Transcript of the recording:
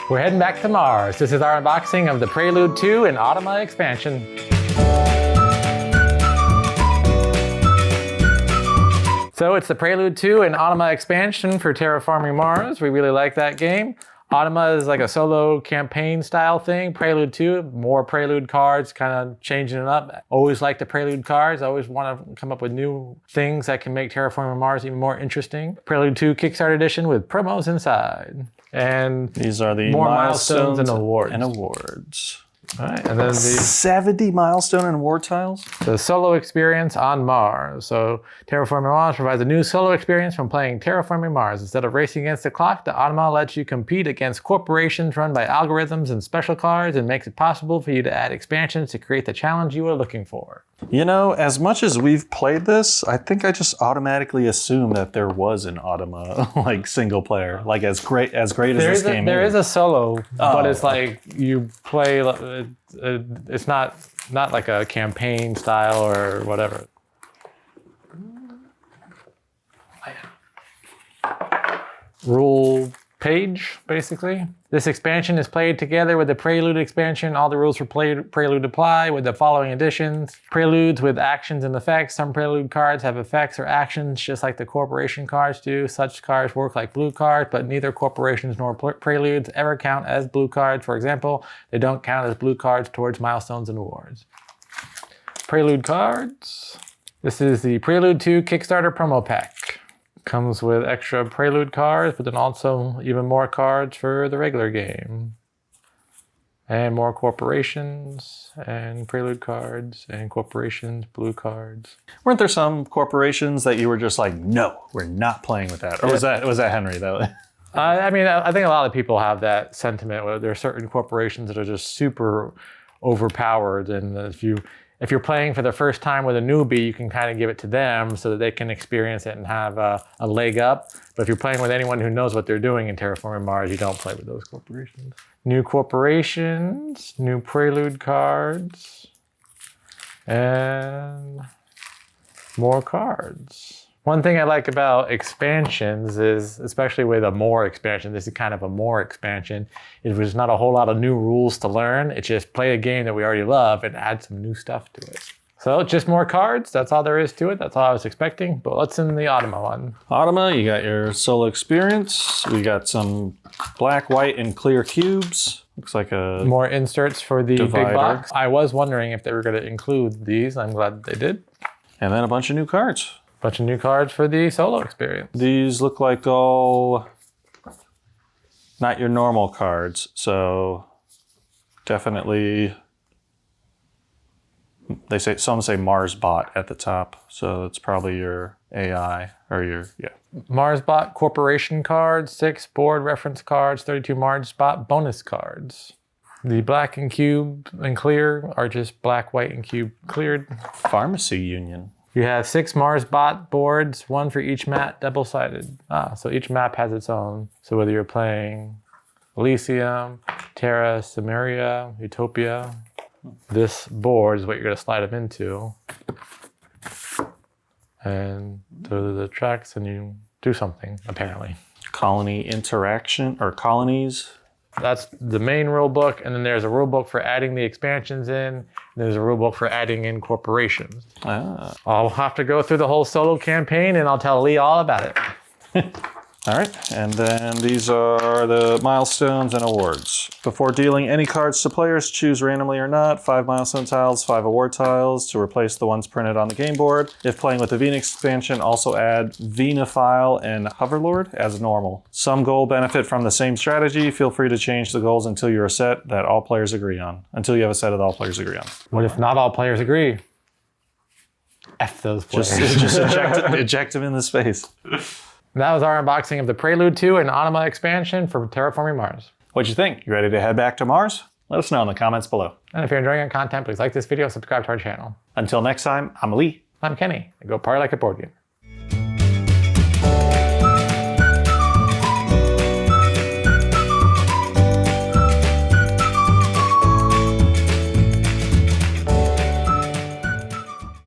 We're heading back to Mars. This is our unboxing of the Prelude 2 and Automa expansion. So it's the Prelude 2 and Automa expansion for Terraforming Mars. We really like that game. Automa is like a solo campaign style thing. Prelude 2, more Prelude cards, kind of changing it up. Always like the Prelude cards. Always want to come up with new things that can make Terraforming Mars even more interesting. Prelude 2 Kickstarter edition with promos inside. And these are the more milestones and awards. All right, and then the 70 milestone and award tiles. The solo experience on Mars. So Terraforming Mars provides a new solo experience from playing Terraforming Mars. Instead of racing against the clock, the Automa lets you compete against corporations run by algorithms and special cards and makes it possible for you to add expansions to create the challenge you are looking for. You know, as much as we've played this, I think I just automatically assumed that there was an Automa like single player, like as great as this game is. There is a solo, but it's like you play. It's not like a campaign style or whatever. Rule page, basically. This expansion is played together with the Prelude expansion. All the rules for Prelude apply with the following additions. Preludes with actions and effects. Some Prelude cards have effects or actions just like the corporation cards do. Such cards work like blue cards, but neither corporations nor Preludes ever count as blue cards. For example, they don't count as blue cards towards milestones and awards. Prelude cards. This is the Prelude 2 Kickstarter promo pack. Comes with extra Prelude cards, but then also even more cards for the regular game. And more corporations, and Prelude cards, and corporations, blue cards. Weren't there some corporations that you were just like, no, we're not playing with that? Or was that Henry? I mean, I think a lot of people have that sentiment where there are certain corporations that are just super overpowered, and if you're playing for the first time with a newbie, you can kind of give it to them so that they can experience it and have a leg up. But if you're playing with anyone who knows what they're doing in Terraforming Mars, you don't play with those corporations. New corporations, new Prelude cards, and more cards. One thing I like about expansions is, especially with a more expansion, this is kind of a more expansion, is there's not a whole lot of new rules to learn. It's just play a game that we already love and add some new stuff to it. So just more cards, that's all there is to it. That's all I was expecting, but what's in the Automa one? Automa, you got your solo experience. We got some black, white, and clear cubes. Looks like a more inserts for the divider. Big box. I was wondering if they were gonna include these. I'm glad they did. And then a bunch of new cards. Bunch of new cards for the solo experience. These look like all not your normal cards, so definitely some say Mars bot at the top, so it's probably your AI or your Mars bot corporation cards, 6 board reference cards, 32 Mars bot bonus cards. The black and cube and clear are just black, white, and cube cleared. Pharmacy Union. You have 6 Mars bot boards, 1 for each map, double-sided. So each map has its own. So whether you're playing Elysium, Terra, Cimmeria, Utopia, this board is what you're going to slide them into. And those are the tracks, and you do something, apparently. Colony interaction, or colonies. That's the main rule book, and then there's a rule book for adding the expansions in, and there's a rule book for adding in corporations. I'll have to go through the whole solo campaign, and I'll tell Lee all about it. All right, and then these are the milestones and awards. Before dealing any cards to players, choose randomly or not 5 milestone tiles, 5 award tiles to replace the ones printed on the game board. If playing with the Vena expansion, also add Venaphile and Hoverlord as normal. Some goal benefit from the same strategy. Feel free to change the goals until you're a set that all players agree on. Until you have a set that all players agree on. What if not all players agree? F those players. Just eject them in the space. That was our unboxing of the Prelude 2 and Automa expansion for Terraforming Mars. What'd you think? You ready to head back to Mars? Let us know in the comments below. And if you're enjoying our content, please like this video, subscribe to our channel. Until next time, I'm Lee. I'm Kenny, and go party like a board game.